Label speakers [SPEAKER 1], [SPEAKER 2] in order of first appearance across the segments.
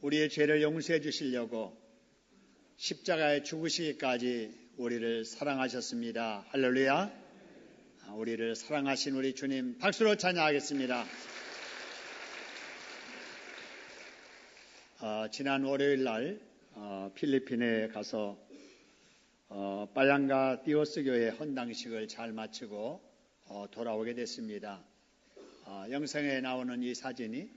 [SPEAKER 1] 우리의 죄를 용서해 주시려고 십자가에 죽으시기까지 우리를 사랑하셨습니다. 할렐루야. 우리를 사랑하신 우리 주님 박수로 찬양하겠습니다. 지난 월요일 날 필리핀에 가서 빠양가 디오스 교회 헌당식을 잘 마치고 돌아오게 됐습니다. 영상에 나오는 이 사진이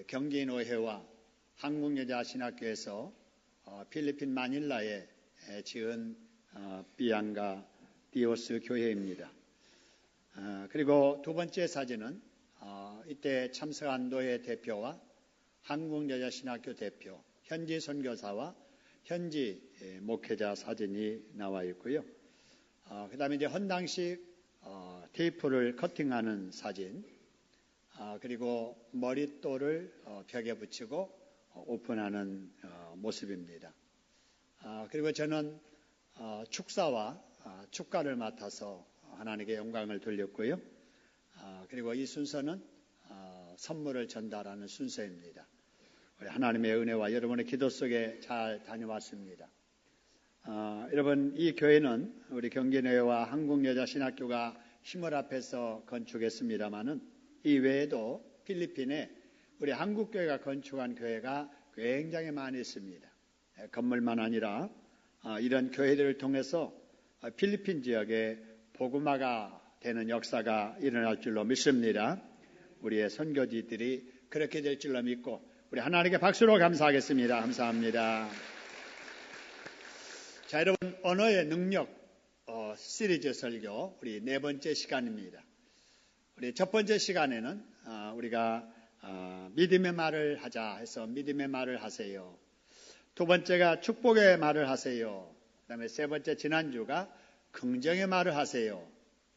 [SPEAKER 1] 경기노회와 한국여자신학교에서 필리핀 마닐라에 지은 빠양가 디오스 교회입니다. 그리고 두 번째 사진은 이때 참석한 노회 대표와 한국여자신학교 대표, 현지 선교사와 현지 목회자 사진이 나와 있고요. 그 다음에 이제 헌당식 테이프를 커팅하는 사진, 그리고 머릿돌을 벽에 붙이고 오픈하는 모습입니다. 그리고 저는 축사와 축가를 맡아서 하나님께 영광을 돌렸고요. 그리고 이 순서는 선물을 전달하는 순서입니다. 우리 하나님의 은혜와 여러분의 기도 속에 잘 다녀왔습니다. 여러분, 이 교회는 우리 경기노회와 한국여자신학교가 힘을 합해서 건축했습니다마는 이 외에도 필리핀에 우리 한국교회가 건축한 교회가 굉장히 많이 있습니다. 건물만 아니라 이런 교회들을 통해서 필리핀 지역에 복음화가 되는 역사가 일어날 줄로 믿습니다. 우리의 선교지들이 그렇게 될 줄로 믿고 우리 하나님께 박수로 감사하겠습니다. 감사합니다. 자, 여러분, 언어의 능력 시리즈 설교 우리 네 번째 시간입니다. 우리 첫 번째 시간에는 우리가 믿음의 말을 하자 해서 믿음의 말을 하세요. 두 번째가 축복의 말을 하세요. 그 다음에 세 번째 지난주가 긍정의 말을 하세요.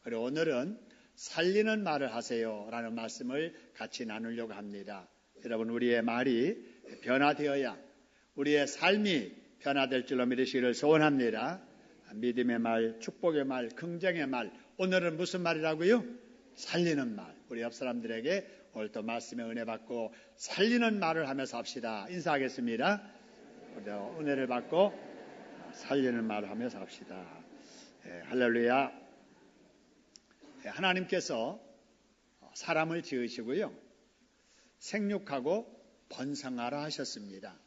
[SPEAKER 1] 그리고 오늘은 살리는 말을 하세요 라는 말씀을 같이 나누려고 합니다. 여러분, 우리의 말이 변화되어야 우리의 삶이 변화될 줄로 믿으시기를 소원합니다. 믿음의 말, 축복의 말, 긍정의 말. 오늘은 무슨 말이라고요? 살리는 말. 우리 옆 사람들에게 오늘 또 말씀의 은혜 받고 살리는 말을 하면서 합시다. 인사하겠습니다. 은혜를 받고 살리는 말을 하면서 합시다. 할렐루야. 하나님께서 사람을 지으시고요, 생육하고 번성하라 하셨습니다.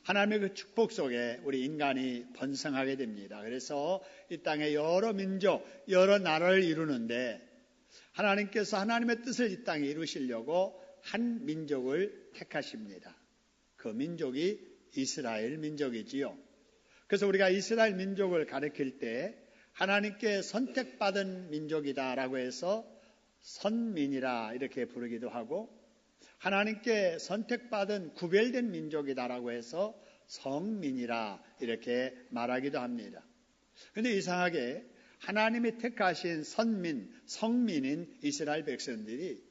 [SPEAKER 1] 하나님의 그 축복 속에 우리 인간이 번성하게 됩니다. 그래서 이 땅에 여러 민족, 여러 나라를 이루는데 하나님께서 하나님의 뜻을 이 땅에 이루시려고 한 민족을 택하십니다. 그 민족이 이스라엘 민족이지요. 그래서 우리가 이스라엘 민족을 가리킬 때 하나님께 선택받은 민족이다라고 해서 선민이라 이렇게 부르기도 하고, 하나님께 선택받은 구별된 민족이다라고 해서 성민이라 이렇게 말하기도 합니다. 그런데 이상하게 하나님이 택하신 선민, 성민인 이스라엘 백성들이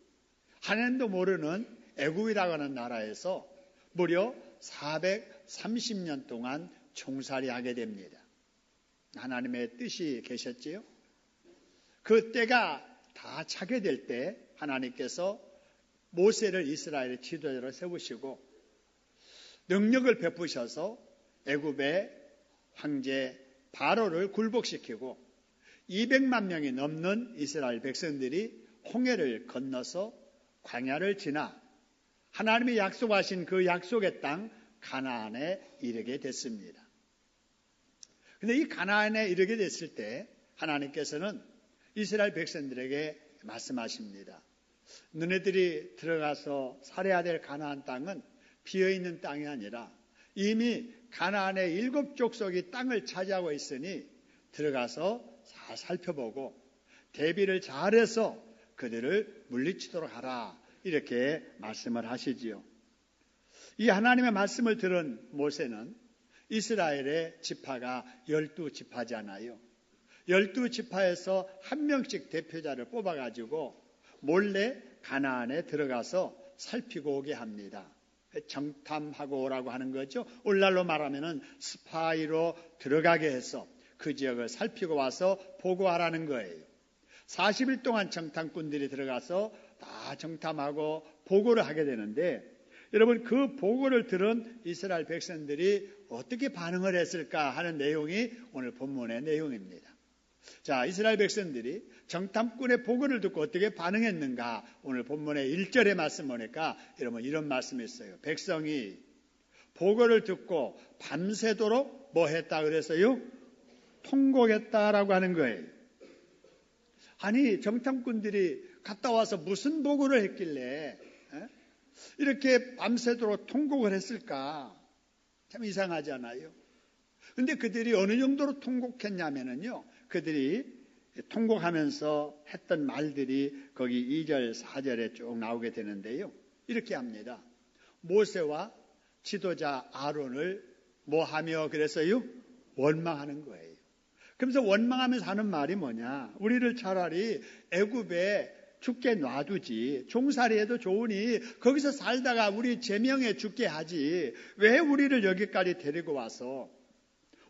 [SPEAKER 1] 하나님도 모르는 애굽이라고 하는 나라에서 무려 430년 동안 종살이하게 됩니다. 하나님의 뜻이 계셨지요. 그 때가 다 차게 될 때 하나님께서 모세를 이스라엘의 지도자로 세우시고 능력을 베푸셔서 애굽의 황제 바로를 굴복시키고 200만 명이 넘는 이스라엘 백성들이 홍해를 건너서 광야를 지나 하나님이 약속하신 그 약속의 땅 가나안에 이르게 됐습니다. 그런데 이 가나안에 이르게 됐을 때 하나님께서는 이스라엘 백성들에게 말씀하십니다. 너네들이 들어가서 살아야 될 가나안 땅은 비어있는 땅이 아니라 이미 가나안의 7족속이 땅을 차지하고 있으니 들어가서 잘 살펴보고 대비를 잘해서 그들을 물리치도록 하라, 이렇게 말씀을 하시지요. 이 하나님의 말씀을 들은 모세는 이스라엘의 지파가 12지파잖아요. 12지파에서 한 명씩 대표자를 뽑아가지고 몰래 가나안에 들어가서 살피고 오게 합니다. 정탐하고 오라고 하는 거죠. 오늘날로 말하면 스파이로 들어가게 해서 그 지역을 살피고 와서 보고하라는 거예요. 40일 동안 정탐꾼들이 들어가서 다 정탐하고 보고를 하게 되는데 여러분, 그 보고를 들은 이스라엘 백성들이 어떻게 반응을 했을까 하는 내용이 오늘 본문의 내용입니다. 자, 이스라엘 백성들이 정탐꾼의 보고를 듣고 어떻게 반응했는가? 오늘 본문의 1절의 말씀 보니까 여러분 이런 말씀이 있어요. 백성이 보고를 듣고 밤새도록 뭐 했다 그래서요? 통곡했다라고 하는 거예요. 아니, 정탐꾼들이 갔다 와서 무슨 보고를 했길래 이렇게 밤새도록 통곡을 했을까? 참 이상하지 않아요? 근데 그들이 어느 정도로 통곡했냐면요, 그들이 통곡하면서 했던 말들이 거기 2절, 4절에 쭉 나오게 되는데요. 이렇게 합니다. 모세와 지도자 아론을 뭐 하며 그래서요? 원망하는 거예요. 그러면서 원망하면서 하는 말이 뭐냐? 우리를 차라리 애굽에 죽게 놔두지, 종살이해도 좋으니 거기서 살다가 우리 제명에 죽게 하지, 왜 우리를 여기까지 데리고 와서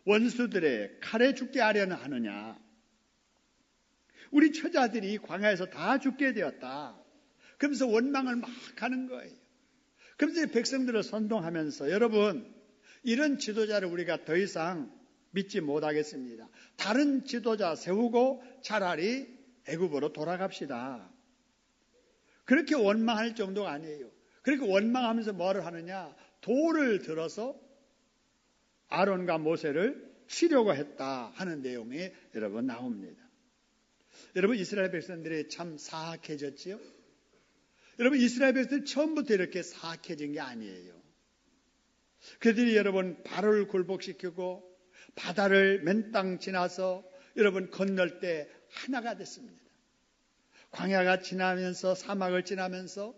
[SPEAKER 1] 원수들의 칼에 죽게 하려는 하느냐? 우리 처자들이 광야에서 다 죽게 되었다. 그러면서 원망을 막 하는 거예요. 그러면서 백성들을 선동하면서, 여러분, 이런 지도자를 우리가 더 이상 믿지 못하겠습니다. 다른 지도자 세우고 차라리 애굽으로 돌아갑시다. 그렇게 원망할 정도가 아니에요. 그렇게 원망하면서 뭐를 하느냐? 돌을 들어서 아론과 모세를 치려고 했다 하는 내용이 여러분 나옵니다. 여러분, 이스라엘 백성들이 참 사악해졌지요? 여러분, 이스라엘 백성들이 처음부터 이렇게 사악해진 게 아니에요. 그들이 여러분 바로를 굴복시키고 바다를 맨땅 지나서 여러분 건널 때 하나가 됐습니다. 광야가 지나면서 사막을 지나면서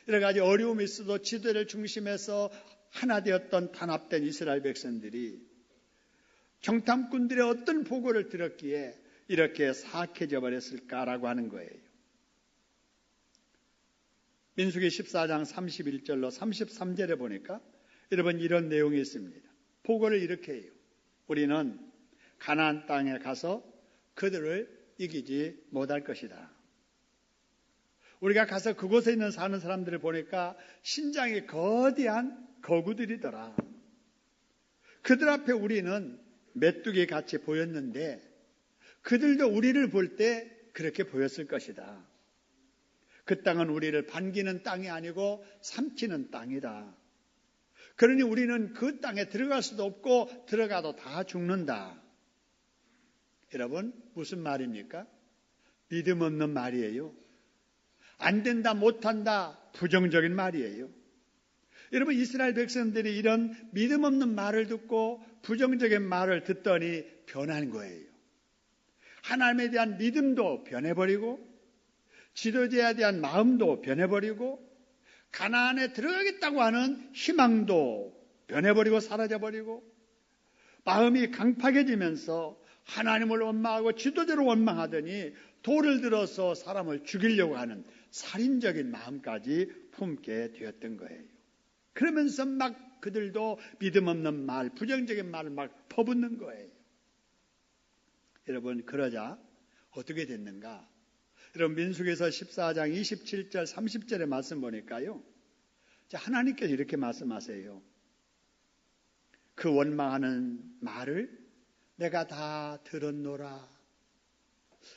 [SPEAKER 1] 여러 가지 어려움이 있어도 지도를 중심해서 하나 되었던 단합된 이스라엘 백성들이 정탐꾼들의 어떤 보고를 들었기에 이렇게 사악해져 버렸을까라고 하는 거예요. 민수기 14장 31절로 33절에 보니까 여러분 이런 내용이 있습니다. 보고를 이렇게 해요. 우리는 가나안 땅에 가서 그들을 이기지 못할 것이다. 우리가 가서 그곳에 있는 사는 사람들을 보니까 신장이 거대한 거구들이더라. 그들 앞에 우리는 메뚜기 같이 보였는데 그들도 우리를 볼 때 그렇게 보였을 것이다. 그 땅은 우리를 반기는 땅이 아니고 삼키는 땅이다. 그러니 우리는 그 땅에 들어갈 수도 없고 들어가도 다 죽는다. 여러분, 무슨 말입니까? 믿음 없는 말이에요. 안 된다, 못한다, 부정적인 말이에요. 여러분, 이스라엘 백성들이 이런 믿음 없는 말을 듣고 부정적인 말을 듣더니 변한 거예요. 하나님에 대한 믿음도 변해버리고 지도자에 대한 마음도 변해버리고 가나안에 들어가겠다고 하는 희망도 변해버리고 사라져버리고 마음이 강팍해지면서 하나님을 원망하고 지도자를 원망하더니 돌을 들어서 사람을 죽이려고 하는 살인적인 마음까지 품게 되었던 거예요. 그러면서 막 그들도 믿음 없는 말, 부정적인 말을 막 퍼붓는 거예요. 여러분, 그러자 어떻게 됐는가? 여러분, 민수기서 14장 27절 30절의 말씀 보니까요, 하나님께서 이렇게 말씀하세요. 그 원망하는 말을 내가 다 들었노라.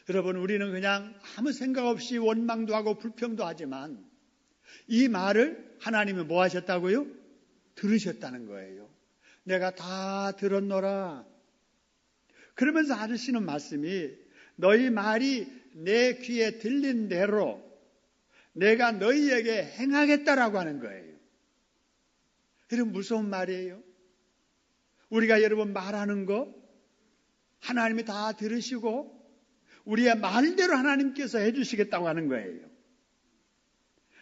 [SPEAKER 1] 여러분, 우리는 그냥 아무 생각 없이 원망도 하고 불평도 하지만 이 말을 하나님이 뭐 하셨다고요? 들으셨다는 거예요. 내가 다 들었노라. 그러면서 하시는 말씀이 너희 말이 내 귀에 들린 대로 내가 너희에게 행하겠다라고 하는 거예요. 여러분, 무서운 말이에요. 우리가 여러분 말하는 거 하나님이 다 들으시고 우리의 말대로 하나님께서 해주시겠다고 하는 거예요.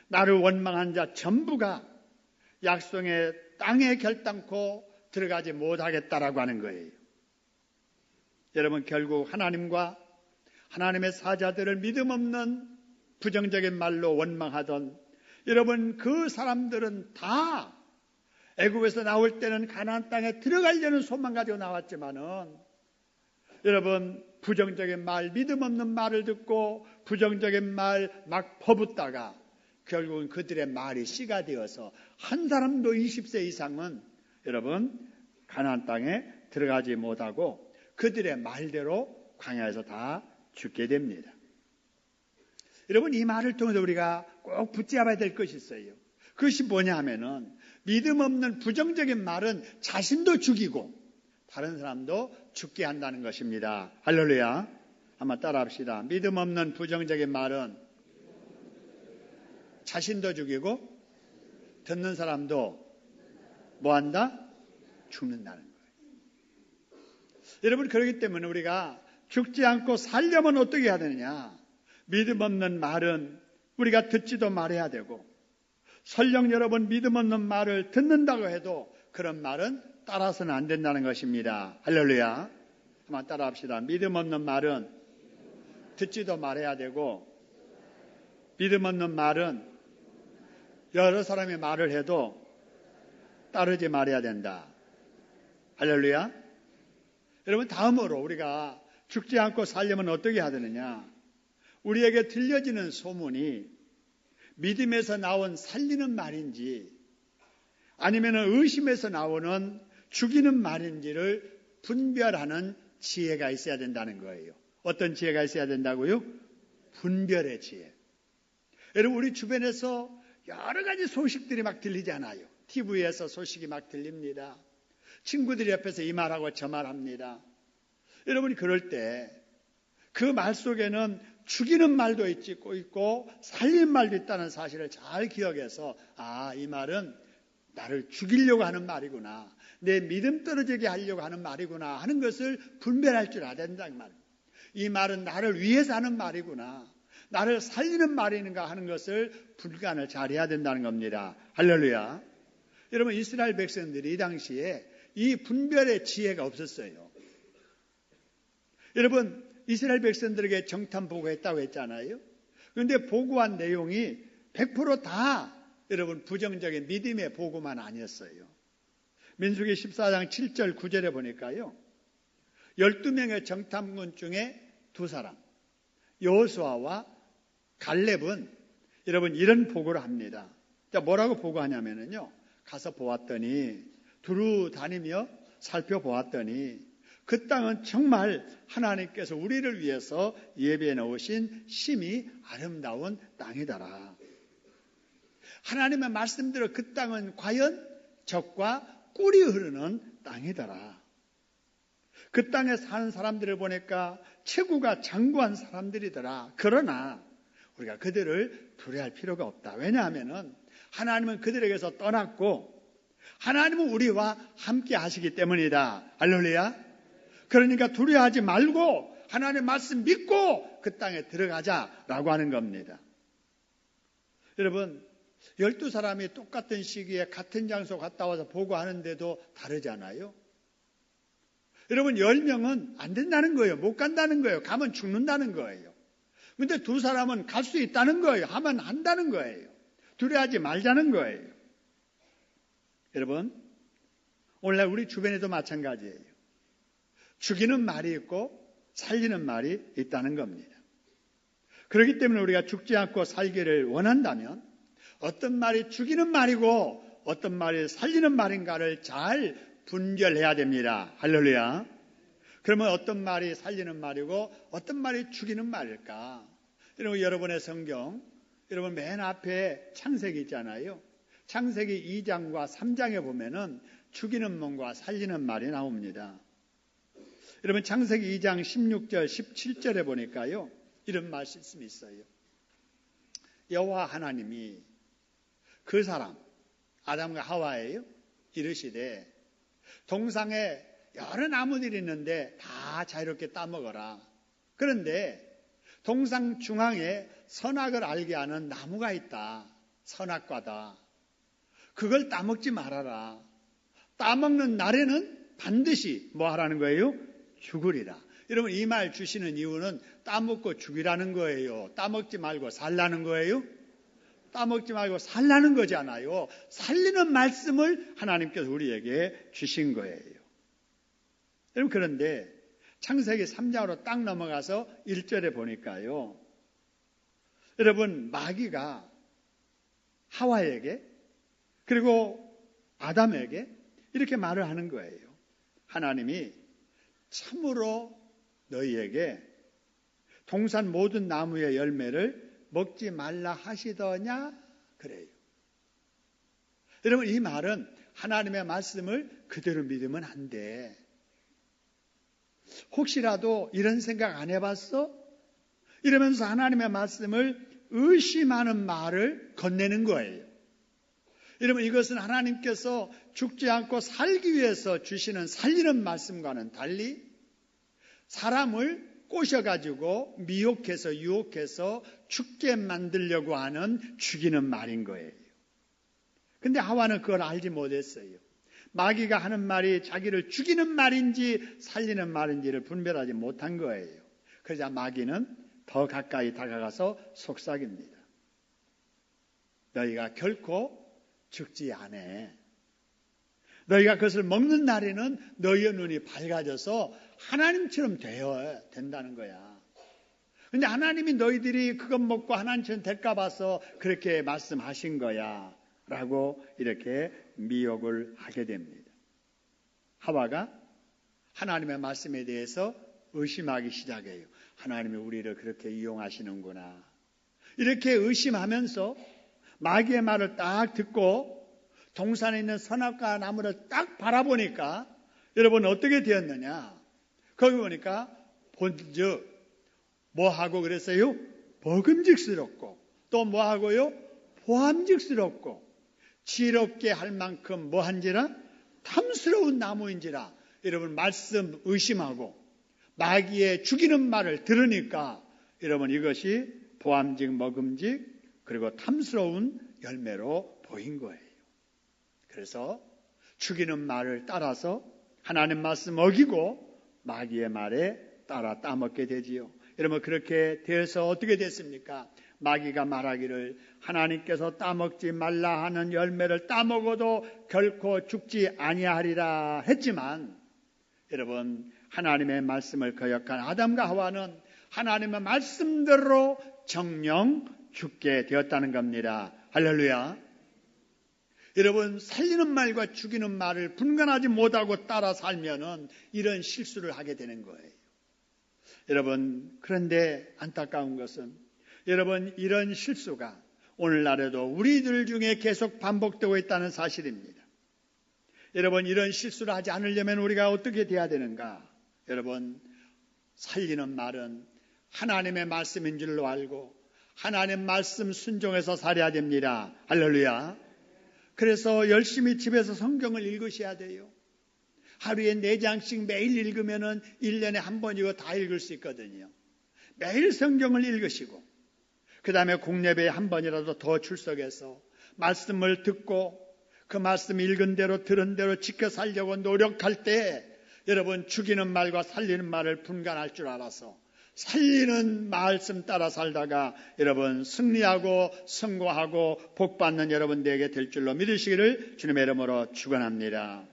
[SPEAKER 1] 나를 원망한 자 전부가 약속의 땅에 결단코 들어가지 못하겠다라고 하는 거예요. 여러분, 결국 하나님과 하나님의 사자들을 믿음 없는 부정적인 말로 원망하던 여러분, 그 사람들은 다 애굽에서 나올 때는 가나안 땅에 들어가려는 소망 가지고 나왔지만은 여러분, 부정적인 말, 믿음 없는 말을 듣고 부정적인 말 막 퍼붓다가 결국은 그들의 말이 씨가 되어서 한 사람도 20세 이상은 여러분 가나안 땅에 들어가지 못하고 그들의 말대로 광야에서 다 죽게 됩니다. 여러분, 이 말을 통해서 우리가 꼭 붙잡아야 될 것이 있어요. 그것이 뭐냐 하면은 믿음 없는 부정적인 말은 자신도 죽이고 다른 사람도 죽게 한다는 것입니다. 할렐루야. 한번 따라합시다. 믿음 없는 부정적인 말은 자신도 죽이고 듣는 사람도 뭐한다? 죽는다는 거예요. 여러분, 그렇기 때문에 우리가 죽지 않고 살려면 어떻게 해야 되느냐? 믿음 없는 말은 우리가 듣지도 말아야 되고, 설령 여러분 믿음 없는 말을 듣는다고 해도 그런 말은 따라서는 안 된다는 것입니다. 할렐루야. 한번 따라합시다. 믿음 없는 말은 듣지도 말아야 되고, 믿음 없는 말은 여러 사람이 말을 해도 따르지 말아야 된다. 할렐루야. 여러분, 다음으로 우리가 죽지 않고 살려면 어떻게 해야 되느냐? 우리에게 들려지는 소문이 믿음에서 나온 살리는 말인지 아니면 의심에서 나오는 죽이는 말인지를 분별하는 지혜가 있어야 된다는 거예요. 어떤 지혜가 있어야 된다고요? 분별의 지혜. 여러분, 우리 주변에서 여러 가지 소식들이 막 들리잖아요. TV에서 소식이 막 들립니다. 친구들이 옆에서 이 말하고 저 말합니다. 여러분이 그럴 때 그 말 속에는 죽이는 말도 있고 살리는 말도 있다는 사실을 잘 기억해서 이 말은 나를 죽이려고 하는 말이구나. 내 믿음 떨어지게 하려고 하는 말이구나 하는 것을 분별할 줄 알아야 된다는 말이에요. 이 말은 나를 위해서 하는 말이구나. 나를 살리는 말인가 하는 것을 분간을 잘해야 된다는 겁니다. 할렐루야. 여러분, 이스라엘 백성들이 이 당시에 이 분별의 지혜가 없었어요. 여러분, 이스라엘 백성들에게 정탐 보고했다고 했잖아요. 그런데 보고한 내용이 100% 다 여러분 부정적인 믿음의 보고만 아니었어요. 민수기 14장 7절 9절에 보니까요. 12명의 정탐꾼 중에 두 사람, 여호수아와 갈렙은 여러분 이런 보고를 합니다. 뭐라고 보고하냐면요. 가서 보았더니 두루 다니며 살펴보았더니 그 땅은 정말 하나님께서 우리를 위해서 예비해 놓으신 심히 아름다운 땅이더라. 하나님의 말씀대로 그 땅은 과연 젖과 꿀이 흐르는 땅이더라. 그 땅에 사는 사람들을 보니까 체구가 장구한 사람들이더라. 그러나 우리가 그들을 두려워할 필요가 없다. 왜냐하면 하나님은 그들에게서 떠났고 하나님은 우리와 함께 하시기 때문이다. 할렐루야. 그러니까 두려워하지 말고 하나님의 말씀 믿고 그 땅에 들어가자라고 하는 겁니다. 여러분, 12사람이 똑같은 시기에 같은 장소 갔다 와서 보고하는데도 다르잖아요. 여러분, 10명은 안 된다는 거예요. 못 간다는 거예요. 가면 죽는다는 거예요. 그런데 두 사람은 갈 수 있다는 거예요. 하면 한다는 거예요. 두려워하지 말자는 거예요. 여러분, 오늘날 우리 주변에도 마찬가지예요. 죽이는 말이 있고 살리는 말이 있다는 겁니다. 그렇기 때문에 우리가 죽지 않고 살기를 원한다면 어떤 말이 죽이는 말이고 어떤 말이 살리는 말인가를 잘 분별해야 됩니다. 할렐루야. 그러면 어떤 말이 살리는 말이고 어떤 말이 죽이는 말일까? 여러분의 성경, 여러분 맨 앞에 창세기 있잖아요. 창세기 2장과 3장에 보면은 죽이는 말과 살리는 말이 나옵니다. 여러분 창세기 2장 16절 17절에 보니까요. 이런 말씀이 있어요. 여호와 하나님이 그 사람 아담과 하와예요. 이르시되 동상에 여러 나무들이 있는데 다 자유롭게 따먹어라. 그런데 동상 중앙에 선악을 알게 하는 나무가 있다. 선악과다. 그걸 따먹지 말아라. 따먹는 날에는 반드시 뭐 하라는 거예요? 죽으리라. 여러분 이 말 주시는 이유는 따먹고 죽이라는 거예요. 따먹지 말고 살라는 거예요? 따먹지 말고 살라는 거잖아요. 살리는 말씀을 하나님께서 우리에게 주신 거예요. 여러분 그런데 창세기 3장으로 딱 넘어가서 1절에 보니까요. 여러분 마귀가 하와에게 그리고 아담에게 이렇게 말을 하는 거예요. 하나님이 참으로 너희에게 동산 모든 나무의 열매를 먹지 말라 하시더냐? 그래요. 여러분, 이 말은 하나님의 말씀을 그대로 믿으면 안 돼. 혹시라도 이런 생각 안 해봤어? 이러면서 하나님의 말씀을 의심하는 말을 건네는 거예요. 여러분, 이것은 하나님께서 죽지 않고 살기 위해서 주시는 살리는 말씀과는 달리 사람을 꼬셔가지고 미혹해서 유혹해서 죽게 만들려고 하는 죽이는 말인 거예요. 근데 하와는 그걸 알지 못했어요. 마귀가 하는 말이 자기를 죽이는 말인지 살리는 말인지를 분별하지 못한 거예요. 그러자 마귀는 더 가까이 다가가서 속삭입니다. 너희가 결코 죽지 않아. 너희가 그것을 먹는 날에는 너희의 눈이 밝아져서 하나님처럼 되어야 된다는 거야. 근데 하나님이 너희들이 그것 먹고 하나님처럼 될까 봐서 그렇게 말씀하신 거야. 라고 이렇게 미혹을 하게 됩니다. 하와가 하나님의 말씀에 대해서 의심하기 시작해요. 하나님이 우리를 그렇게 이용하시는구나. 이렇게 의심하면서 마귀의 말을 딱 듣고 동산에 있는 선악과 나무를 딱 바라보니까 여러분 어떻게 되었느냐? 거기 보니까 본즉 뭐하고 그랬어요? 먹음직스럽고 또 뭐하고요? 보암직스럽고 지롭게 할 만큼 뭐한지라? 탐스러운 나무인지라. 여러분 말씀 의심하고 마귀의 죽이는 말을 들으니까 여러분 이것이 보암직 먹음직 그리고 탐스러운 열매로 보인 거예요. 그래서 죽이는 말을 따라서 하나님 말씀 어기고 마귀의 말에 따라 따먹게 되지요. 여러분 그렇게 되어서 어떻게 됐습니까? 마귀가 말하기를 하나님께서 따먹지 말라 하는 열매를 따먹어도 결코 죽지 아니하리라 했지만 여러분 하나님의 말씀을 거역한 아담과 하와는 하나님의 말씀대로 정령 죽게 되었다는 겁니다. 할렐루야. 여러분 살리는 말과 죽이는 말을 분간하지 못하고 따라 살면은 이런 실수를 하게 되는 거예요. 여러분 그런데 안타까운 것은 여러분 이런 실수가 오늘날에도 우리들 중에 계속 반복되고 있다는 사실입니다. 여러분 이런 실수를 하지 않으려면 우리가 어떻게 돼야 되는가? 여러분 살리는 말은 하나님의 말씀인 줄로 알고 하나님 말씀 순종해서 살아야 됩니다. 할렐루야. 그래서 열심히 집에서 성경을 읽으셔야 돼요. 하루에 4장씩 매일 읽으면은 1년에 한 번이고 다 읽을 수 있거든요. 매일 성경을 읽으시고 그 다음에 공예배에 한 번이라도 더 출석해서 말씀을 듣고 그 말씀 읽은 대로 들은 대로 지켜 살려고 노력할 때 여러분 죽이는 말과 살리는 말을 분간할 줄 알아서 살리는 말씀 따라 살다가 여러분 승리하고 성공하고 복받는 여러분들에게 될 줄로 믿으시기를 주님의 이름으로 축원합니다.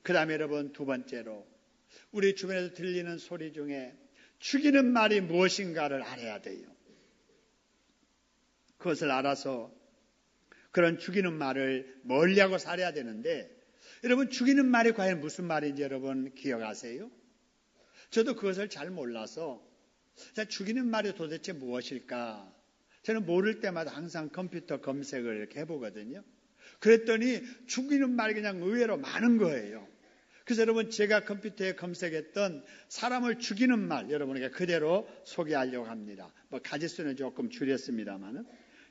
[SPEAKER 1] 그 다음에 여러분 두 번째로 우리 주변에서 들리는 소리 중에 죽이는 말이 무엇인가를 알아야 돼요. 그것을 알아서 그런 죽이는 말을 멀리하고 살아야 되는데 여러분 죽이는 말이 과연 무슨 말인지 여러분 기억하세요? 저도 그것을 잘 몰라서 죽이는 말이 도대체 무엇일까? 저는 모를 때마다 항상 컴퓨터 검색을 이렇게 해보거든요. 그랬더니 죽이는 말이 그냥 의외로 많은 거예요. 그래서 여러분 제가 컴퓨터에 검색했던 사람을 죽이는 말 여러분에게 그대로 소개하려고 합니다. 뭐 가지수는 조금 줄였습니다만은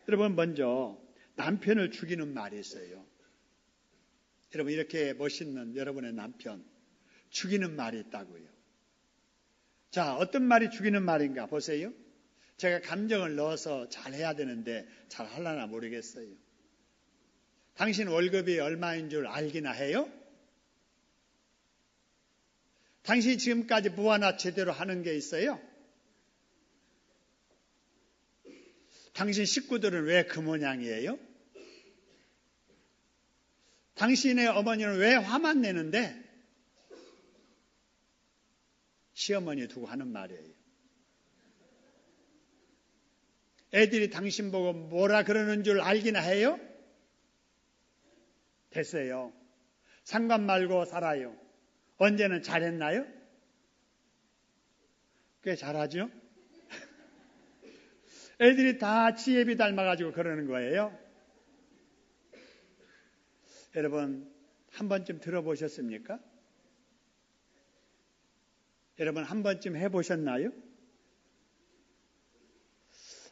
[SPEAKER 1] 여러분 먼저 남편을 죽이는 말이 있어요. 여러분 이렇게 멋있는 여러분의 남편 죽이는 말이 있다고요. 자, 어떤 말이 죽이는 말인가 보세요. 제가 감정을 넣어서 잘 해야 되는데 잘 하려나 모르겠어요. 당신 월급이 얼마인 줄 알기나 해요? 당신이 지금까지 뭐 하나 제대로 하는 게 있어요? 당신 식구들은 왜 그 모양이에요? 당신의 어머니는 왜 화만 내는데? 시어머니 두고 하는 말이에요. 애들이 당신 보고 뭐라 그러는 줄 알기나 해요? 됐어요. 상관 말고 살아요. 언제는 잘했나요? 꽤 잘하죠? 애들이 다 지혜비 닮아가지고 그러는 거예요. 여러분, 한 번쯤 들어보셨습니까? 여러분, 한 번쯤 해보셨나요?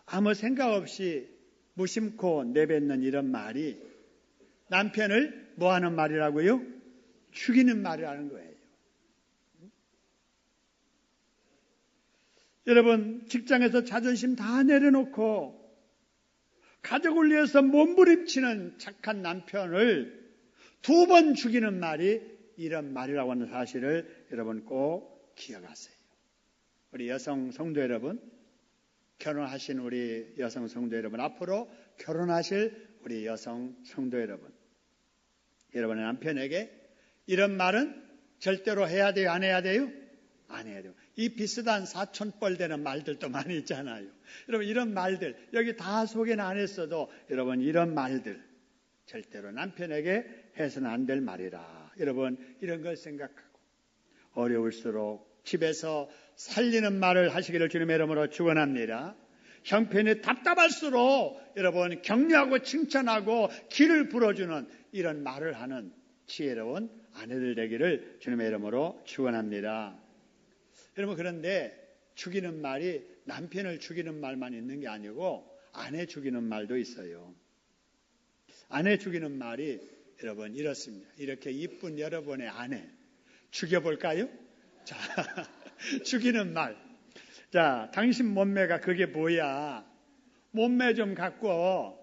[SPEAKER 1] 아무 생각 없이 무심코 내뱉는 이런 말이 남편을 뭐 하는 말이라고요? 죽이는 말이라는 거예요. 여러분, 직장에서 자존심 다 내려놓고 가족을 위해서 몸부림치는 착한 남편을 2번 죽이는 말이 이런 말이라고 하는 사실을 여러분 꼭 기억하세요. 우리 여성 성도 여러분, 결혼하신 우리 여성 성도 여러분, 앞으로 결혼하실 우리 여성 성도 여러분, 여러분의 남편에게 이런 말은 절대로 해야 돼요? 안 해야 돼요? 안 해야 돼요. 이 비슷한 사촌뻘 되는 말들도 많이 있잖아요. 여러분, 이런 말들 여기 다 소개는 안 했어도 여러분, 이런 말들 절대로 남편에게 해서는 안 될 말이라. 여러분, 이런 걸 생각하고 어려울수록 집에서 살리는 말을 하시기를 주님의 이름으로 축원합니다. 형편이 답답할수록 여러분, 격려하고 칭찬하고 길을 불어주는 이런 말을 하는 지혜로운 아내들 되기를 주님의 이름으로 축원합니다. 여러분, 그런데 죽이는 말이 남편을 죽이는 말만 있는 게 아니고 아내 죽이는 말도 있어요. 아내 죽이는 말이 여러분 이렇습니다. 이렇게 이쁜 여러분의 아내 죽여볼까요? 자, 죽이는 말. 자, 당신 몸매가 그게 뭐야? 몸매 좀 갖고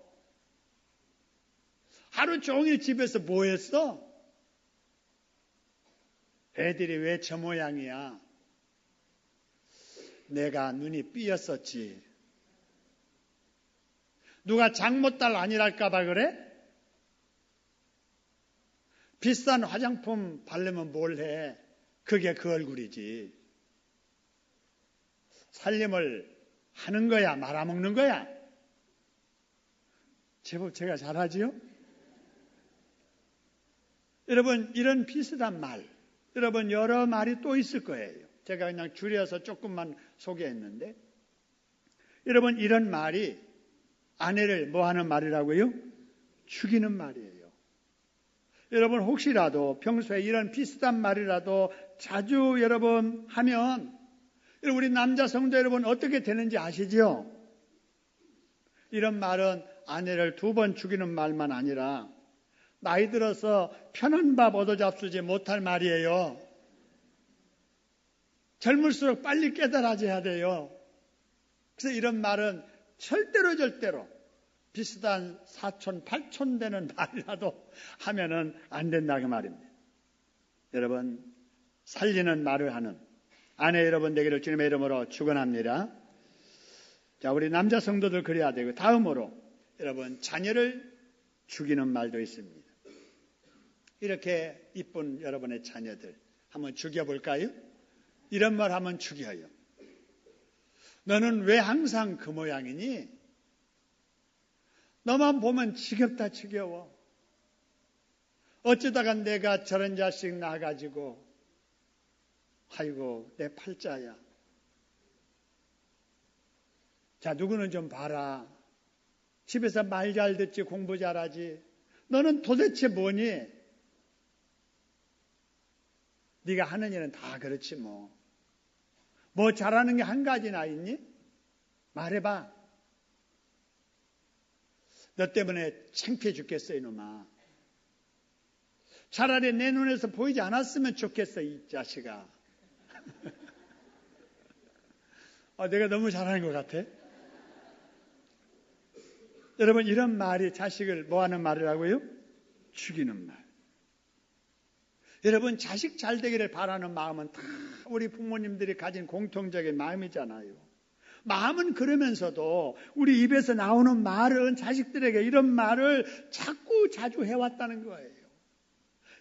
[SPEAKER 1] 하루 종일 집에서 뭐 했어? 애들이 왜 저 모양이야? 내가 눈이 삐었었지. 누가 장모딸 아니랄까봐 그래? 비싼 화장품 바르면 뭘 해? 그게 그 얼굴이지. 살림을 하는 거야? 말아먹는 거야? 제법 제가 잘하지요? 여러분, 이런 비슷한 말, 여러분 여러 말이 또 있을 거예요. 제가 그냥 줄여서 조금만 소개했는데, 여러분 이런 말이 아내를 뭐 하는 말이라고요? 죽이는 말이에요. 여러분 혹시라도 평소에 이런 비슷한 말이라도 자주 여러분 하면 우리 남자 성도 여러분 어떻게 되는지 아시죠? 이런 말은 아내를 2번 죽이는 말만 아니라 나이 들어서 편한 밥 얻어잡수지 못할 말이에요. 젊을수록 빨리 깨달아져야 돼요. 그래서 이런 말은 절대로 비슷한 사촌, 팔촌 되는 말이라도 하면은 안 된다고 말입니다. 여러분, 살리는 말을 하는 아내 여러분 되기를 주님의 이름으로 축원합니다. 자, 우리 남자 성도들 그래야 되고, 다음으로 여러분 자녀를 죽이는 말도 있습니다. 이렇게 이쁜 여러분의 자녀들 한번 죽여볼까요? 이런 말 하면 죽여요. 너는 왜 항상 그 모양이니? 너만 보면 지겹다 지겨워. 어쩌다가 내가 저런 자식 낳아가지고 아이고 내 팔자야. 자, 누구는 좀 봐라. 집에서 말 잘 듣지 공부 잘하지. 너는 도대체 뭐니? 네가 하는 일은 다 그렇지 뭐. 뭐 잘하는 게 한 가지나 있니? 말해봐. 너 때문에 창피해 죽겠어 이놈아. 차라리 내 눈에서 보이지 않았으면 좋겠어 이 자식아. 내가 너무 잘하는 것 같아. 여러분 이런 말이 자식을 뭐하는 말이라고요? 죽이는 말. 여러분 자식 잘 되기를 바라는 마음은 다 우리 부모님들이 가진 공통적인 마음이잖아요. 마음은 그러면서도 우리 입에서 나오는 말은 자식들에게 이런 말을 자꾸 자주 해왔다는 거예요.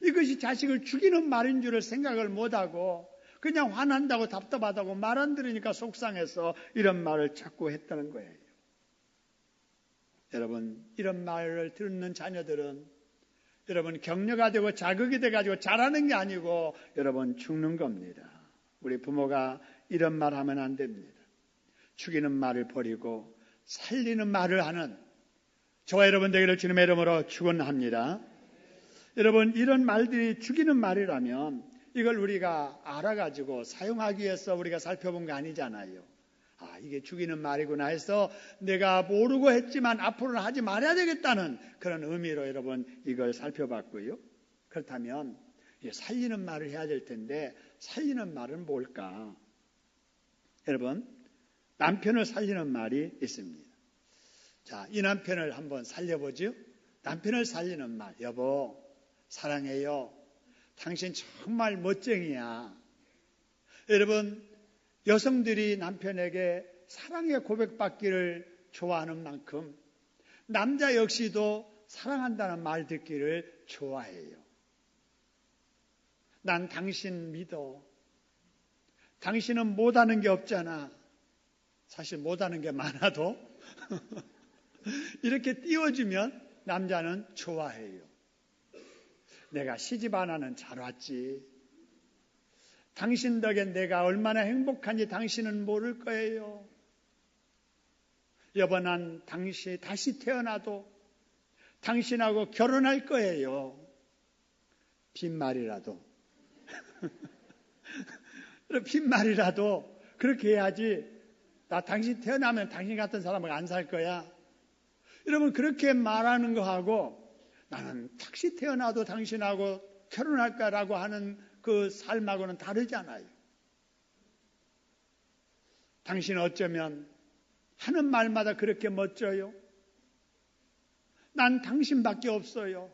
[SPEAKER 1] 이것이 자식을 죽이는 말인 줄을 생각을 못하고 그냥 화난다고 답답하다고 말 안 들으니까 속상해서 이런 말을 자꾸 했다는 거예요. 여러분 이런 말을 듣는 자녀들은 여러분 격려가 되고 자극이 돼가지고 잘하는 게 아니고 여러분 죽는 겁니다. 우리 부모가 이런 말 하면 안 됩니다. 죽이는 말을 버리고 살리는 말을 하는 저와 여러분 되기를 주님의 이름으로 축원합니다. 여러분 이런 말들이 죽이는 말이라면 이걸 우리가 알아가지고 사용하기 위해서 우리가 살펴본 게 아니잖아요. 이게 죽이는 말이구나 해서 내가 모르고 했지만 앞으로는 하지 말아야 되겠다는 그런 의미로 여러분 이걸 살펴봤고요. 그렇다면 살리는 말을 해야 될 텐데 살리는 말은 뭘까? 여러분 남편을 살리는 말이 있습니다. 자, 이 남편을 한번 살려보죠. 남편을 살리는 말. 여보 사랑해요. 당신 정말 멋쟁이야. 여러분 여성들이 남편에게 사랑의 고백받기를 좋아하는 만큼 남자 역시도 사랑한다는 말 듣기를 좋아해요. 난 당신 믿어. 당신은 못하는 게 없잖아. 사실 못하는 게 많아도 이렇게 띄워주면 남자는 좋아해요. 내가 시집 하나는 잘 왔지. 당신 덕에 내가 얼마나 행복한지 당신은 모를 거예요. 여보 난 당신 다시 태어나도 당신하고 결혼할 거예요. 빈말이라도 빈말이라도 그렇게 해야지. 나 당신 태어나면 당신 같은 사람하고 안 살 거야. 여러분 그렇게 말하는 거하고 나는 다시 태어나도 당신하고 결혼할 거라고 하는 그 삶하고는 다르잖아요. 당신은 어쩌면 하는 말마다 그렇게 멋져요. 난 당신밖에 없어요.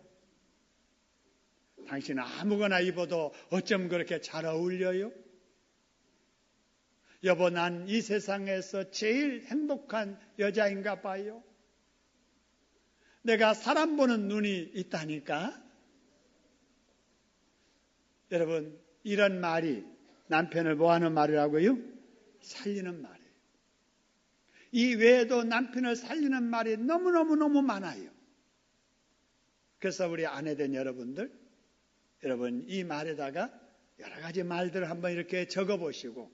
[SPEAKER 1] 당신은 아무거나 입어도 어쩜 그렇게 잘 어울려요? 여보 난 이 세상에서 제일 행복한 여자인가 봐요. 내가 사람 보는 눈이 있다니까. 여러분 이런 말이 남편을 뭐하는 말이라고요? 살리는 말이에요. 이 외에도 남편을 살리는 말이 너무너무 많아요. 그래서 우리 아내된 여러분들 여러분 이 말에다가 여러 가지 말들을 한번 이렇게 적어보시고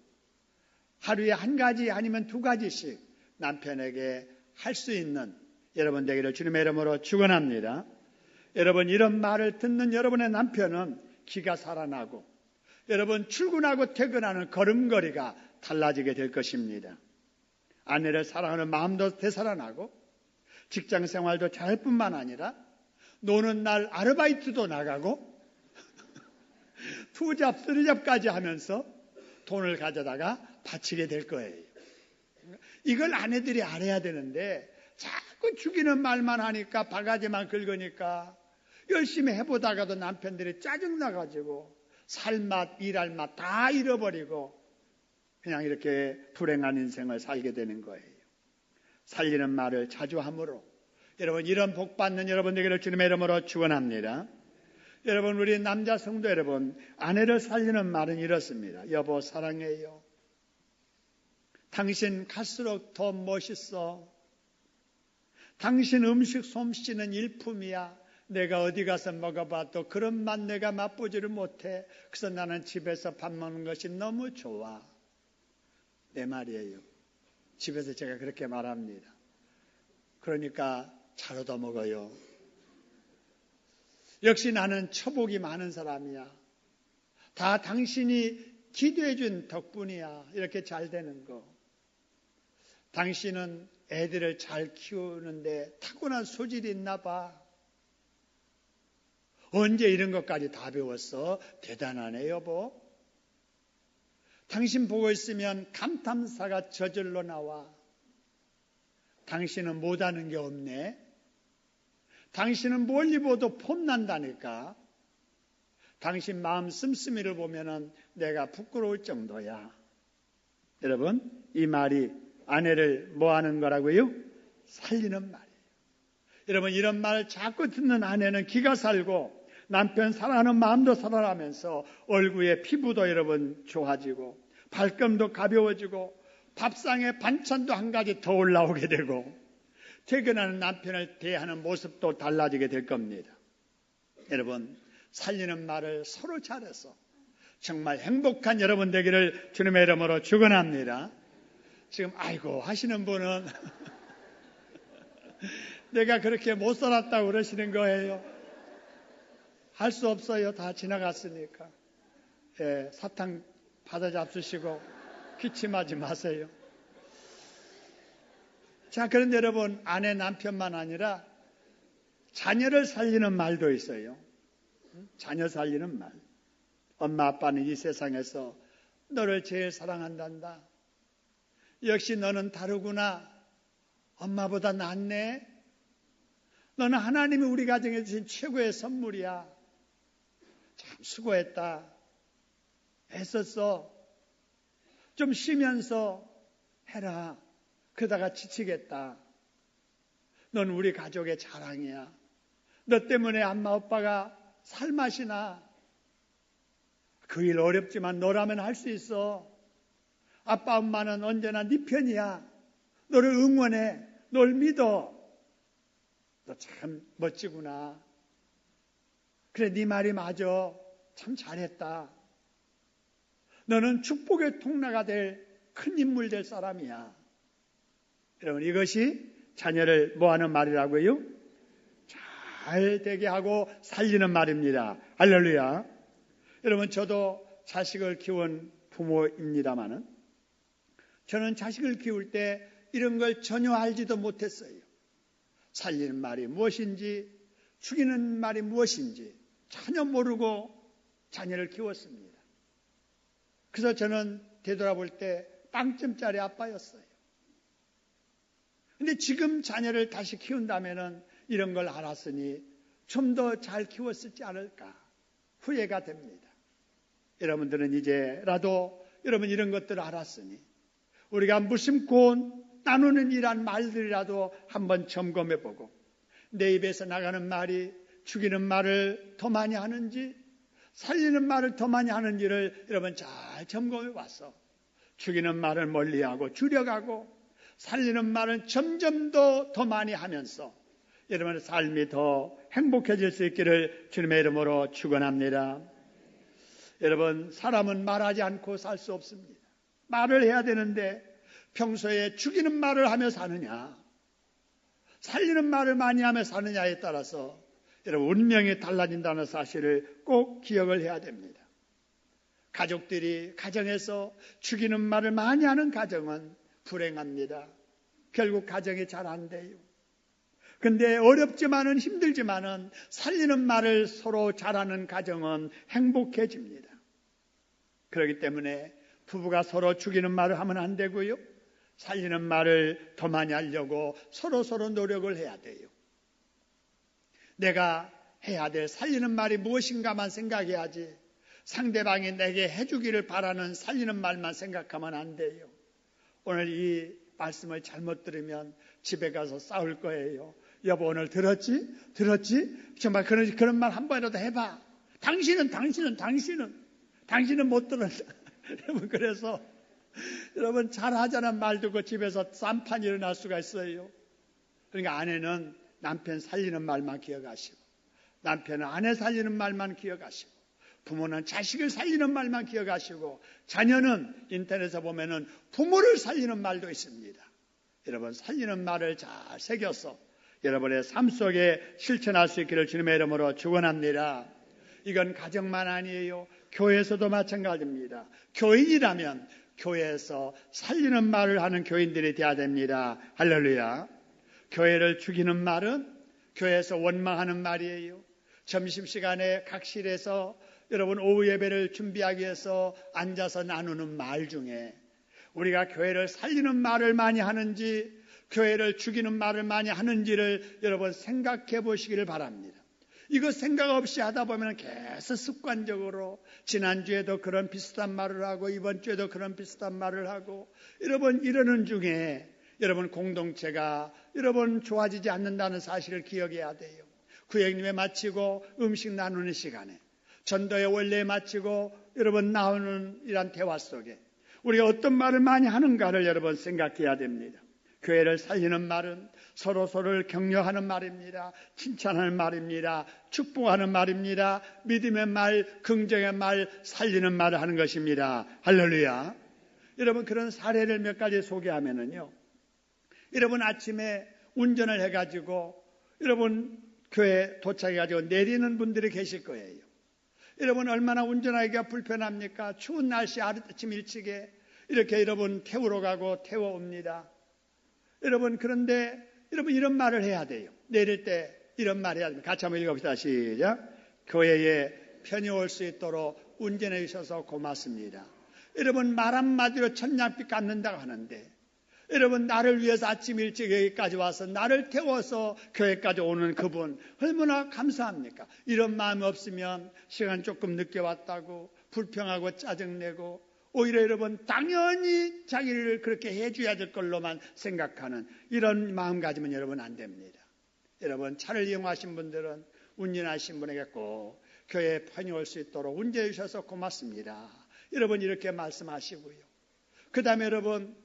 [SPEAKER 1] 하루에 한 가지 아니면 두 가지씩 남편에게 할 수 있는 여러분 되기를 주님의 이름으로 축원합니다. 여러분 이런 말을 듣는 여러분의 남편은 기가 살아나고 여러분 출근하고 퇴근하는 걸음걸이가 달라지게 될 것입니다. 아내를 사랑하는 마음도 되살아나고 직장 생활도 잘할 뿐만 아니라 노는 날 아르바이트도 나가고 투잡, 쓰리잡까지 하면서 돈을 가져다가 바치게 될 거예요. 이걸 아내들이 알아야 되는데 자꾸 죽이는 말만 하니까 바가지만 긁으니까 열심히 해보다가도 남편들이 짜증나가지고 살맛, 일할 맛 다 잃어버리고 그냥 이렇게 불행한 인생을 살게 되는 거예요. 살리는 말을 자주 함으로 여러분 이런 복 받는 여러분에게를 주님의 이름으로 축원합니다. 여러분 우리 남자 성도 여러분 아내를 살리는 말은 이렇습니다. 여보 사랑해요. 당신 갈수록 더 멋있어. 당신 음식 솜씨는 일품이야. 내가 어디 가서 먹어봐도 그런 맛 내가 맛보지를 못해. 그래서 나는 집에서 밥 먹는 것이 너무 좋아. 내 말이에요. 집에서 제가 그렇게 말합니다. 그러니까 잘 얻어먹어요. 역시 나는 처복이 많은 사람이야. 다 당신이 기도해 준 덕분이야. 이렇게 잘 되는 거. 당신은 애들을 잘 키우는데 타고난 소질이 있나 봐. 언제 이런 것까지 다 배웠어? 대단하네 여보. 당신 보고 있으면 감탄사가 저절로 나와. 당신은 못하는 게 없네. 당신은 멀리 보도 폼난다니까. 당신 마음 씀씀이를 보면은 내가 부끄러울 정도야. 여러분, 이 말이 아내를 뭐 하는 거라고요? 살리는 말이에요. 여러분, 이런 말을 자꾸 듣는 아내는 기가 살고 남편 사랑하는 마음도 살아나면서 얼굴에 피부도 여러분 좋아지고 발걸음도 가벼워지고 밥상에 반찬도 한 가지 더 올라오게 되고 퇴근하는 남편을 대하는 모습도 달라지게 될 겁니다. 여러분, 살리는 말을 서로 잘해서 정말 행복한 여러분 되기를 주님의 이름으로 축원합니다. 지금 아이고 하시는 분은 내가 그렇게 못 살았다고 그러시는 거예요. 할 수 없어요. 다 지나갔으니까. 예, 사탕 받아 잡수시고 기침하지 마세요. 자, 그런데 여러분, 아내 남편만 아니라 자녀를 살리는 말도 있어요. 자녀 살리는 말. 엄마 아빠는 이 세상에서 너를 제일 사랑한단다. 역시 너는 다르구나. 엄마보다 낫네. 너는 하나님이 우리 가정에 주신 최고의 선물이야. 참 수고했다. 애썼어. 좀 쉬면서 해라. 그러다가 지치겠다. 넌 우리 가족의 자랑이야. 너 때문에 엄마 아빠가 살맛이 나. 그 일 어렵지만 너라면 할 수 있어. 아빠 엄마는 언제나 네 편이야. 너를 응원해. 널 믿어. 너 참 멋지구나. 그래, 네 말이 맞아. 참 잘했다. 너는 축복의 통로가 될 큰 인물 될 사람이야. 여러분, 이것이 자녀를 뭐하는 말이라고요? 잘 되게 하고 살리는 말입니다. 할렐루야. 여러분, 저도 자식을 키운 부모입니다마는 저는 자식을 키울 때 이런 걸 전혀 알지도 못했어요. 살리는 말이 무엇인지, 죽이는 말이 무엇인지 전혀 모르고 자녀를 키웠습니다. 그래서 저는 되돌아볼 때 빵점짜리 아빠였어요. 근데 지금 자녀를 다시 키운다면은 이런 걸 알았으니 좀 더 잘 키웠을지 않을까 후회가 됩니다. 여러분들은 이제라도 여러분 이런 것들을 알았으니 우리가 무심코 나누는 이란 말들이라도 한번 점검해보고 내 입에서 나가는 말이 죽이는 말을 더 많이 하는지 살리는 말을 더 많이 하는지를 여러분 잘 점검해봐서 죽이는 말을 멀리하고 줄여가고 살리는 말은 점점 더 많이 하면서 여러분의 삶이 더 행복해질 수 있기를 주님의 이름으로 축원합니다. 여러분, 사람은 말하지 않고 살 수 없습니다. 말을 해야 되는데 평소에 죽이는 말을 하며 사느냐 살리는 말을 많이 하며 사느냐에 따라서 여러분 운명이 달라진다는 사실을 꼭 기억을 해야 됩니다. 가족들이 가정에서 죽이는 말을 많이 하는 가정은 불행합니다. 결국 가정이 잘 안 돼요. 근데 어렵지만은 힘들지만은 살리는 말을 서로 잘하는 가정은 행복해집니다. 그렇기 때문에 부부가 서로 죽이는 말을 하면 안 되고요. 살리는 말을 더 많이 하려고 서로 노력을 해야 돼요. 내가 해야 될 살리는 말이 무엇인가만 생각해야지 상대방이 내게 해주기를 바라는 살리는 말만 생각하면 안 돼요. 오늘 이 말씀을 잘못 들으면 집에 가서 싸울 거예요. 여보 오늘 들었지? 정말 그런 말 한 번이라도 해봐. 당신은 못 들었다. 여러분 그래서 여러분 잘하자는 말 듣고 집에서 쌈판이 일어날 수가 있어요. 그러니까 아내는 남편 살리는 말만 기억하시고 남편은 아내 살리는 말만 기억하시고 부모는 자식을 살리는 말만 기억하시고 자녀는 인터넷에 보면은 부모를 살리는 말도 있습니다. 여러분 살리는 말을 잘 새겨서 여러분의 삶 속에 실천할 수 있기를 주님의 이름으로 축원합니다. 이건 가정만 아니에요. 교회에서도 마찬가지입니다. 교인이라면 교회에서 살리는 말을 하는 교인들이 되어야 됩니다. 할렐루야. 교회를 죽이는 말은 교회에서 원망하는 말이에요. 점심시간에 각실에서 여러분 오후 예배를 준비하기 위해서 앉아서 나누는 말 중에 우리가 교회를 살리는 말을 많이 하는지 교회를 죽이는 말을 많이 하는지를 여러분 생각해 보시기를 바랍니다. 이거 생각 없이 하다 보면 계속 습관적으로 지난주에도 그런 비슷한 말을 하고 이번 주에도 그런 비슷한 말을 하고 여러분 이러는 중에 여러분 공동체가 여러분 좋아지지 않는다는 사실을 기억해야 돼요. 구역임에 마치고 음식 나누는 시간에 전도의 원래에 마치고 여러분 나오는 이런 대화 속에 우리가 어떤 말을 많이 하는가를 여러분 생각해야 됩니다. 교회를 살리는 말은 서로서로를 격려하는 말입니다. 칭찬하는 말입니다. 축복하는 말입니다. 믿음의 말, 긍정의 말, 살리는 말을 하는 것입니다. 할렐루야. 여러분, 그런 사례를 몇 가지 소개하면은요, 여러분 아침에 운전을 해가지고 여러분 교회 도착해가지고 내리는 분들이 계실 거예요. 여러분 얼마나 운전하기가 불편합니까? 추운 날씨 아침 일찍에 이렇게 여러분 태우러 가고 태워옵니다. 여러분, 그런데 여러분 이런 말을 해야 돼요. 내릴 때 이런 말 해야 됩니다. 같이 한번 읽어봅시다. 시작. 교회에 편히 올 수 있도록 운전해 주셔서 고맙습니다. 여러분, 말 한마디로 천냥빚 갚는다고 하는데, 여러분, 나를 위해서 아침 일찍 여기까지 와서 나를 태워서 교회까지 오는 그분 얼마나 감사합니까? 이런 마음이 없으면 시간 조금 늦게 왔다고 불평하고 짜증내고, 오히려 여러분 당연히 자기를 그렇게 해줘야 될 걸로만 생각하는 이런 마음 가지면 여러분 안 됩니다. 여러분, 차를 이용하신 분들은 운전하신 분에게 꼭 교회에 편히 올 수 있도록 운전해 주셔서 고맙습니다. 여러분 이렇게 말씀하시고요. 그 다음에 여러분,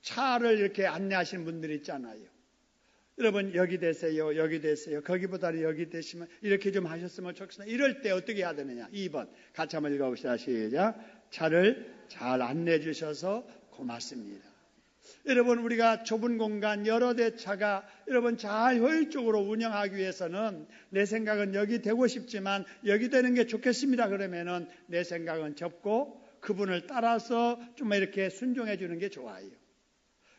[SPEAKER 1] 차를 이렇게 안내하시는 분들 있잖아요. 여러분, 여기 되세요, 여기 되세요, 거기보다는 여기 되시면 이렇게 좀 하셨으면 좋겠습니다. 이럴 때 어떻게 해야 되느냐? 2번 같이 한번 읽어봅시다. 시작. 차를 잘 안내해 주셔서 고맙습니다. 여러분, 우리가 좁은 공간 여러 대 차가 여러분 잘 효율적으로 운영하기 위해서는 내 생각은 여기 되고 싶지만 여기 되는 게 좋겠습니다. 그러면은 내 생각은 접고 그분을 따라서 좀 이렇게 순종해 주는 게 좋아요.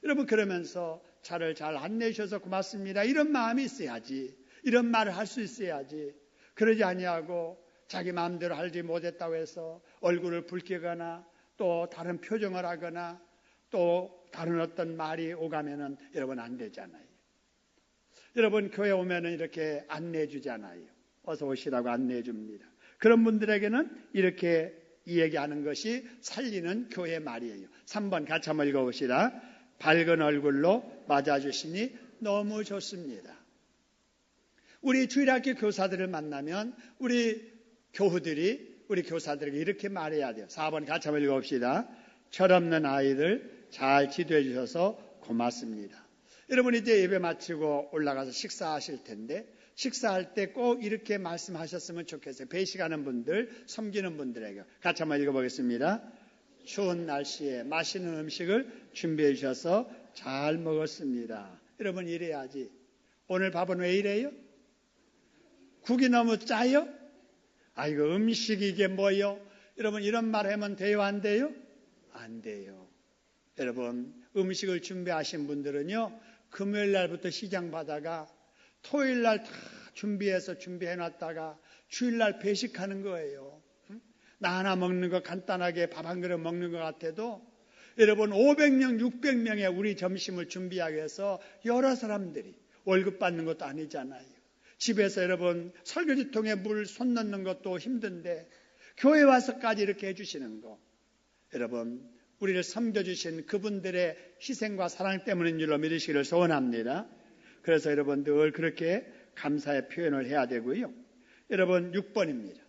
[SPEAKER 1] 여러분, 그러면서 차를 잘 안내해 주셔서 고맙습니다. 이런 마음이 있어야지. 이런 말을 할 수 있어야지. 그러지 아니하고 자기 마음대로 하지 못했다고 해서 얼굴을 붉히거나 또 다른 표정을 하거나 또 다른 어떤 말이 오가면은 여러분 안 되잖아요. 여러분, 교회 오면은 이렇게 안내해 주잖아요. 어서 오시라고 안내해 줍니다. 그런 분들에게는 이렇게 이 얘기하는 것이 살리는 교회 말이에요. 3번 같이 한번 읽어봅시다. 밝은 얼굴로 맞아주시니 너무 좋습니다. 우리 주일학교 교사들을 만나면 우리 교우들이 우리 교사들에게 이렇게 말해야 돼요. 4번 같이 한번 읽어봅시다. 철없는 아이들 잘 지도해 주셔서 고맙습니다. 여러분, 이제 예배 마치고 올라가서 식사하실 텐데 식사할 때 꼭 이렇게 말씀하셨으면 좋겠어요. 배식하는 분들, 섬기는 분들에게. 같이 한번 읽어보겠습니다. 추운 날씨에 맛있는 음식을 준비해 주셔서 잘 먹었습니다. 여러분, 이래야지. 오늘 밥은 왜 이래요? 국이 너무 짜요? 아이고, 음식이 이게 뭐요? 여러분, 이런 말 하면 돼요, 안 돼요? 안 돼요. 여러분, 음식을 준비하신 분들은요, 금요일 날부터 시장 받아가 토요일 날 다 준비해 놨다가 주일 날 배식하는 거예요. 나 하나 먹는 거 간단하게 밥 한 그릇 먹는 것 같아도 여러분 500명, 600명의 우리 점심을 준비하기 위해서 여러 사람들이 월급 받는 것도 아니잖아요. 집에서 여러분 설거지통에 물 손 넣는 것도 힘든데 교회 와서까지 이렇게 해주시는 거, 여러분 우리를 섬겨주신 그분들의 희생과 사랑 때문인 줄로 믿으시기를 소원합니다. 그래서 여러분 늘 그렇게 감사의 표현을 해야 되고요. 여러분 6번입니다.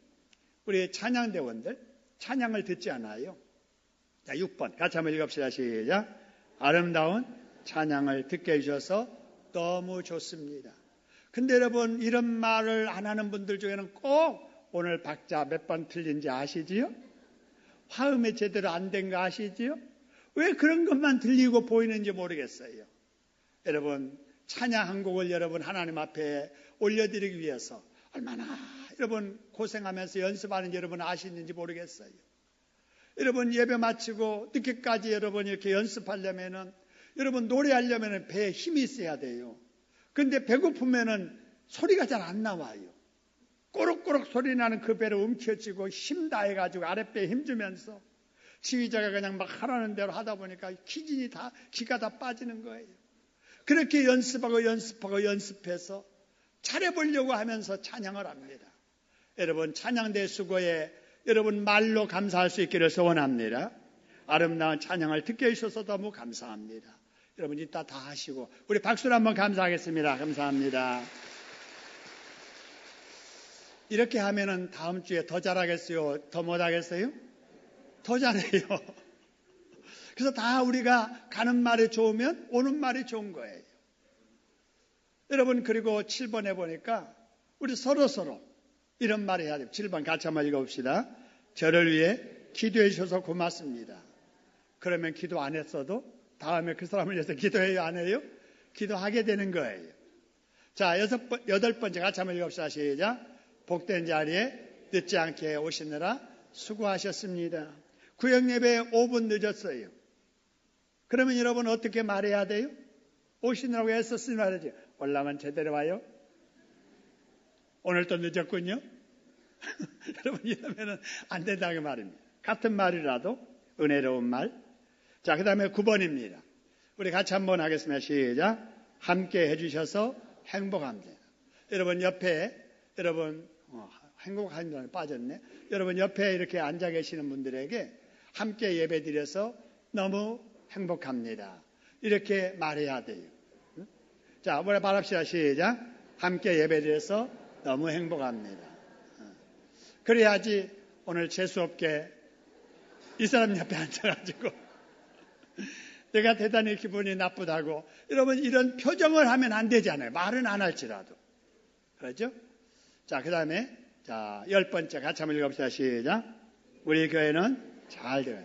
[SPEAKER 1] 우리 찬양대원들 찬양을 듣지 않아요. 자, 6번 같이 한번 읽읍시다. 시작. 아름다운 찬양을 듣게 해주셔서 너무 좋습니다. 근데 여러분 이런 말을 안 하는 분들 중에는 꼭 오늘 박자 몇 번 틀린지 아시지요? 화음이 제대로 안 된 거 아시지요? 왜 그런 것만 들리고 보이는지 모르겠어요. 여러분 찬양 한 곡을 여러분 하나님 앞에 올려드리기 위해서 얼마나 여러분 고생하면서 연습하는지 여러분 아시는지 모르겠어요. 여러분 예배 마치고 늦게까지 여러분 이렇게 연습하려면은 여러분 노래하려면은 배에 힘이 있어야 돼요. 근데 배고프면은 소리가 잘 안 나와요. 꼬록꼬록 소리 나는 그 배를 움켜쥐고 힘 다해가지고 아랫배에 힘주면서 지휘자가 그냥 막 하라는 대로 하다 보니까 기가 다 빠지는 거예요. 그렇게 연습해서 잘해보려고 하면서 찬양을 합니다. 여러분 찬양대 수고에 여러분 말로 감사할 수 있기를 소원합니다. 아름다운 찬양을 듣게 해주셔서 너무 감사합니다. 여러분 이따 다 하시고 우리 박수로 한번 감사하겠습니다. 감사합니다. 이렇게 하면은 다음 주에 더 잘하겠어요? 더 못하겠어요? 더 잘해요. 그래서 다 우리가 가는 말이 좋으면 오는 말이 좋은 거예요. 여러분, 그리고 7번에 보니까 우리 서로 이런 말 해야 돼요. 7번 같이 한번 읽어봅시다. 저를 위해 기도해 주셔서 고맙습니다. 그러면 기도 안 했어도 다음에 그 사람을 위해서 기도해요, 안 해요? 기도하게 되는 거예요. 자, 8번째 같이 한번 읽어봅시다. 시작. 복된 자리에 늦지 않게 오시느라 수고하셨습니다. 구역 예배에 5분 늦었어요. 그러면 여러분 어떻게 말해야 돼요? 오시느라고 애썼으니 말이죠. 올라면 제대로 와요. 오늘 또 늦었군요. 여러분, 이러면 안 된다는 말입니다. 같은 말이라도 은혜로운 말. 자, 그 다음에 9번입니다. 우리 같이 한번 하겠습니다. 시작. 함께 해주셔서 행복합니다. 여러분 옆에, 행복한 줄 빠졌네. 여러분 옆에 이렇게 앉아 계시는 분들에게 함께 예배 드려서 너무 행복합니다. 이렇게 말해야 돼요. 자, 우리 바랍시다. 시작. 함께 예배 드려서 너무 행복합니다. 그래야지 오늘 재수없게 이 사람 옆에 앉아가지고 내가 대단히 기분이 나쁘다고. 여러분, 이런 표정을 하면 안 되잖아요. 말은 안 할지라도. 그렇죠? 자, 그 다음에, 자, 10번째 같이 한번 읽어봅시다. 시작. 우리 교회는 잘 되고.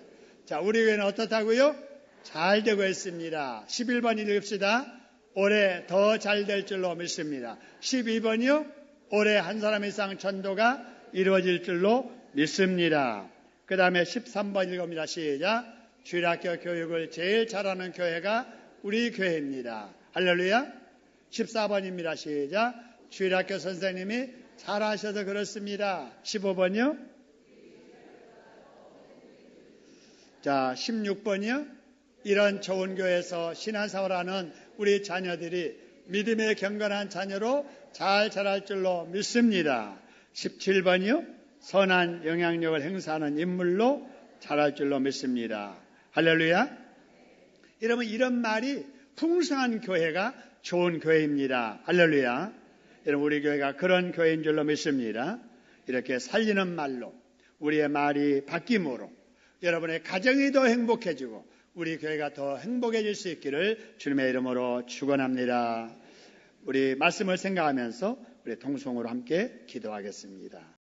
[SPEAKER 1] 자, 우리 교회는 어떻다고요? 잘 되고 있습니다. 11번 읽읍시다. 올해 더 잘 될 줄로 믿습니다. 12번이요? 올해 한 사람 이상 전도가 이루어질 줄로 믿습니다. 그 다음에 13번 읽어봅니다. 시작. 주일학교 교육을 제일 잘하는 교회가 우리 교회입니다. 할렐루야. 14번입니다. 시작. 주일학교 선생님이 잘하셔서 그렇습니다. 15번이요. 자, 16번이요. 이런 좋은 교회에서 신앙생활하는 우리 자녀들이 믿음의 경건한 자녀로 잘 자랄 줄로 믿습니다. 17번이요. 선한 영향력을 행사하는 인물로 자랄 줄로 믿습니다. 할렐루야. 여러분, 이런 말이 풍성한 교회가 좋은 교회입니다. 할렐루야. 여러분, 우리 교회가 그런 교회인 줄로 믿습니다. 이렇게 살리는 말로 우리의 말이 바뀜으로 여러분의 가정이 더 행복해지고 우리 교회가 더 행복해질 수 있기를 주님의 이름으로 축원합니다. 우리 말씀을 생각하면서 우리 통성으로 함께 기도하겠습니다.